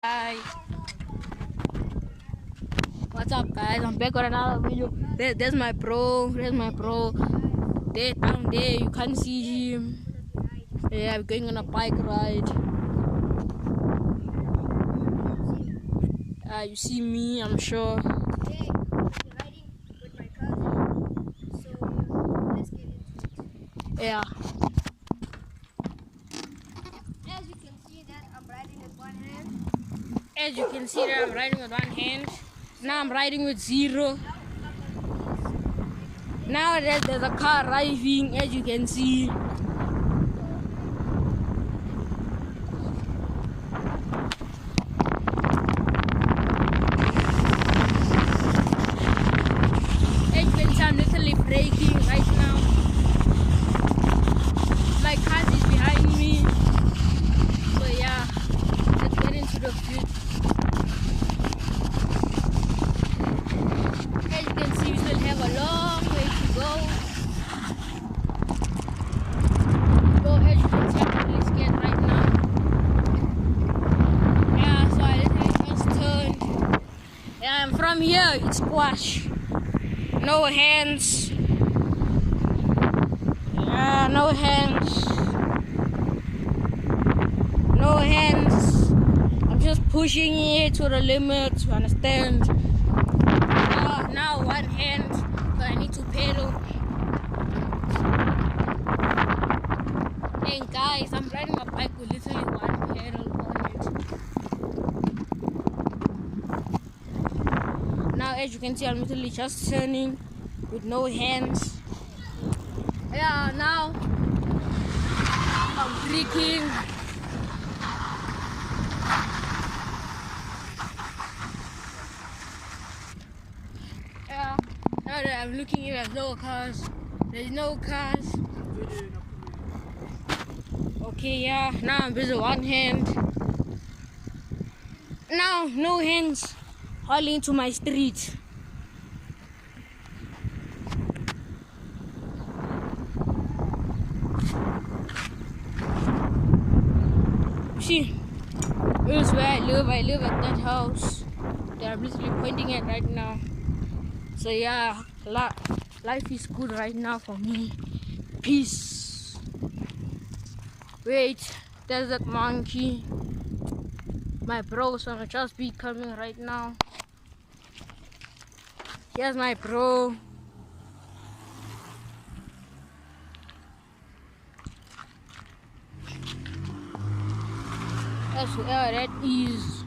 Hi, what's up, guys? I'm back with another video. There's my bro. There's my bro. There, down there, you can't see him. Yeah, we're going on a bike ride. You see me, I'm sure. Today, I'm riding with my cousin. So, let's get into it. Yeah. As you can see that I'm riding with one hand. As you can see, that I'm riding with one hand. Now I'm riding with zero. Now there's a car arriving, as you can see. As you can see, I'm literally braking right now. My car is behind me. So yeah, let's get into the view. As you can see, we still have a long way to go. As you can see, I'm really scared right now. Yeah, so I literally just turned. Yeah, and from here, it's squash. No hands. Yeah, no hands. No hands. I'm just pushing it to the limit, you understand? Now one hand, but I need to pedal. And guys, I'm riding a bike with literally one pedal on it. Now as you can see, I'm literally just turning with no hands. Yeah, now I'm braking. Yeah, now that I'm looking at no cars, there's no cars. Okay, yeah, now I'm busy one hand. Now, no hands, all into my street. See, here's where I live. I live at that house that I'm literally pointing at right now. So yeah, life is good right now for me. Peace. Wait, there's that monkey. My bro's gonna just be coming right now. Here's my bro. That's where that is.